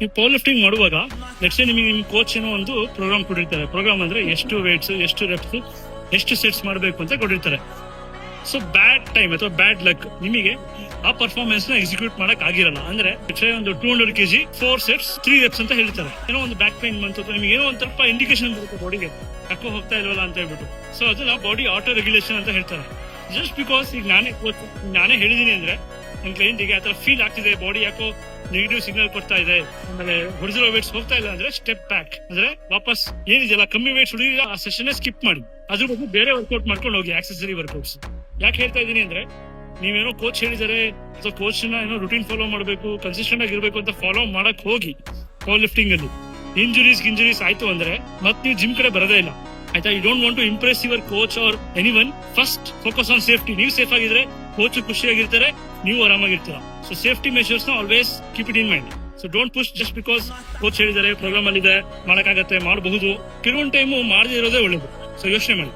ನೀವು power lifting ಮಾಡುವಾಗ next ನಿಮಗೆ ನಿಮ್ ಕೋಚ್ ಏನೋ ಒಂದು ಪ್ರೋಗ್ರಾಮ್ ಕೊಟ್ಟಿರ್ತಾರೆ. ಪ್ರೋಗ್ರಾಮ್ ಅಂದ್ರೆ ಎಷ್ಟು ವೇಟ್ಸ್, ಎಷ್ಟು ರೆಪ್ಸ್, ಎಷ್ಟು ಸೆಟ್ಸ್ ಮಾಡಬೇಕು ಅಂತ ಕೊಟ್ಟಿರ್ತಾರೆ. ಸೊ ಬ್ಯಾಡ್ ಟೈಮ್ ಅಥವಾ ಬ್ಯಾಡ್ ಲಕ್ ನಿಮಗೆ ಆ ಪರ್ಫಾರ್ಮೆನ್ಸ್ ನ ಎಕ್ಸಿಕ್ಯೂಟ್ ಮಾಡಕ್ ಆಗಿರಲ್ಲ. ಅಂದ್ರೆ ಒಂದು 200 kg 4 sets 3 reps ಅಂತ ಹೇಳ್ತಾರೆ. ಏನೋ ಒಂದು ಬ್ಯಾಕ್ ಪೈನ್ ಬಂತು ಅಥವಾ ನಿಮ್ಗೆ ಏನೋ ಒಂದ್ ಸ್ವಲ್ಪ ಇಂಡಿಕೇಶನ್ ಬರುತ್ತೆ ಬಾಡಿಗೆ ಯಾಕೋ ಹೋಗ್ತಾ ಇಲ್ವಲ್ಲ ಅಂತ ಹೇಳ್ಬಿಟ್ಟು. ಸೊ ಅದನ್ನ ಬಾಡಿ ಆಟೋ ರೆಗ್ಯುಲೇಷನ್ ಅಂತ ಹೇಳ್ತಾರೆ. ಜಸ್ಟ್ ಬಿಕಾಸ್ ಈಗ ನಾನೇ ಹೇಳಿದೀನಿ ಅಂದ್ರೆ ನನ್ನ ಕ್ಲೈಂಟಿಗೆ ಆತರ ಫೀಲ್ ಆಗ್ತಿದೆ, ಬಾಡಿ ಯಾಕೋ ನೆಗೆಟಿವ್ ಸಿಗ್ನಲ್ ಕೊಡ್ತಾ ಇದೆ, ಆಮೇಲೆ ಹೊಡೆದಿರೋ ವೇಟ್ಸ್ ಹೋಗ್ತಾ ಇಲ್ಲ ಅಂದ್ರೆ ಸ್ಟೆಪ್ ಬ್ಯಾಕ್ ಅಂದ್ರೆ ವಾಪಸ್ ಏನಿದೆಯಲ್ಲ ಕಮ್ಮಿ ವೇಟ್ಸ್ ಹುಡುಗಿ ಆ ಸೆಷನ್ ಸ್ಕಿಪ್ ಮಾಡಿ ಅದ್ರ ಬಗ್ಗೆ ಬೇರೆ ವರ್ಕೌಟ್ ಮಾಡ್ಕೊಂಡು ಹೋಗಿ, ಆಕ್ಸೆಸರಿ ವರ್ಕೌಟ್ಸ್. ಯಾಕೆ ಹೇಳ್ತಾ ಇದೀನಿ ಅಂದ್ರೆ ನೀವೇನೋ ಕೋಚ್ ಹೇಳಿದಾರೆ ಅಥವಾ ಕೋಚ್ ಏನೋ ರುಟೀನ್ ಫಾಲೋ ಮಾಡಬೇಕು, ಕನ್ಸಿಸ್ಟೆಂಟ್ ಆಗಿರ್ಬೇಕು ಅಂತ ಫಾಲೋ ಮಾಡಕ್ ಹೋಗಿ ಪವರ್ ಲಿಫ್ಟಿಂಗ್ ಅಲ್ಲಿ ಇಂಜುರೀಸ್ ಆಯ್ತು ಅಂದ್ರೆ ಮತ್ತೆ ನೀವು ಜಿಮ್ ಕಡೆ ಬರೋದೇ ಇಲ್ಲ. ಆಯ್ತಾ? You don't want to impress your coach or anyone. First focus on safety. ನೀವು ಸೇಫ್ ಆಗಿದ್ರೆ ಕೋಚ್ ಖುಷಿಯಾಗಿರ್ತಾರೆ, ನೀವು ಆರಾಮಾಗಿರ್ತೀರ. ಸೊ ಸೇಫ್ಟಿ ಮೆಷರ್ಸ್ ನ always keep it in mind. So don't push just because coach ಹೇಳಿದ್ದಾರೆ, ಪ್ರೋಗ್ರಾಮ್ ಅಲ್ಲಿ ಇದೆ, ಮಾಡಕ್ಕಾಗತ್ತೆ, ಮಾಡಬಹುದು. ಕೆಲವೊಂದು ಟೈಮು ಮಾಡದೇ ಇರೋದೇ ಒಳ್ಳೇದು. ಸೊ ಯೋಚನೆ ಮಾಡಿ.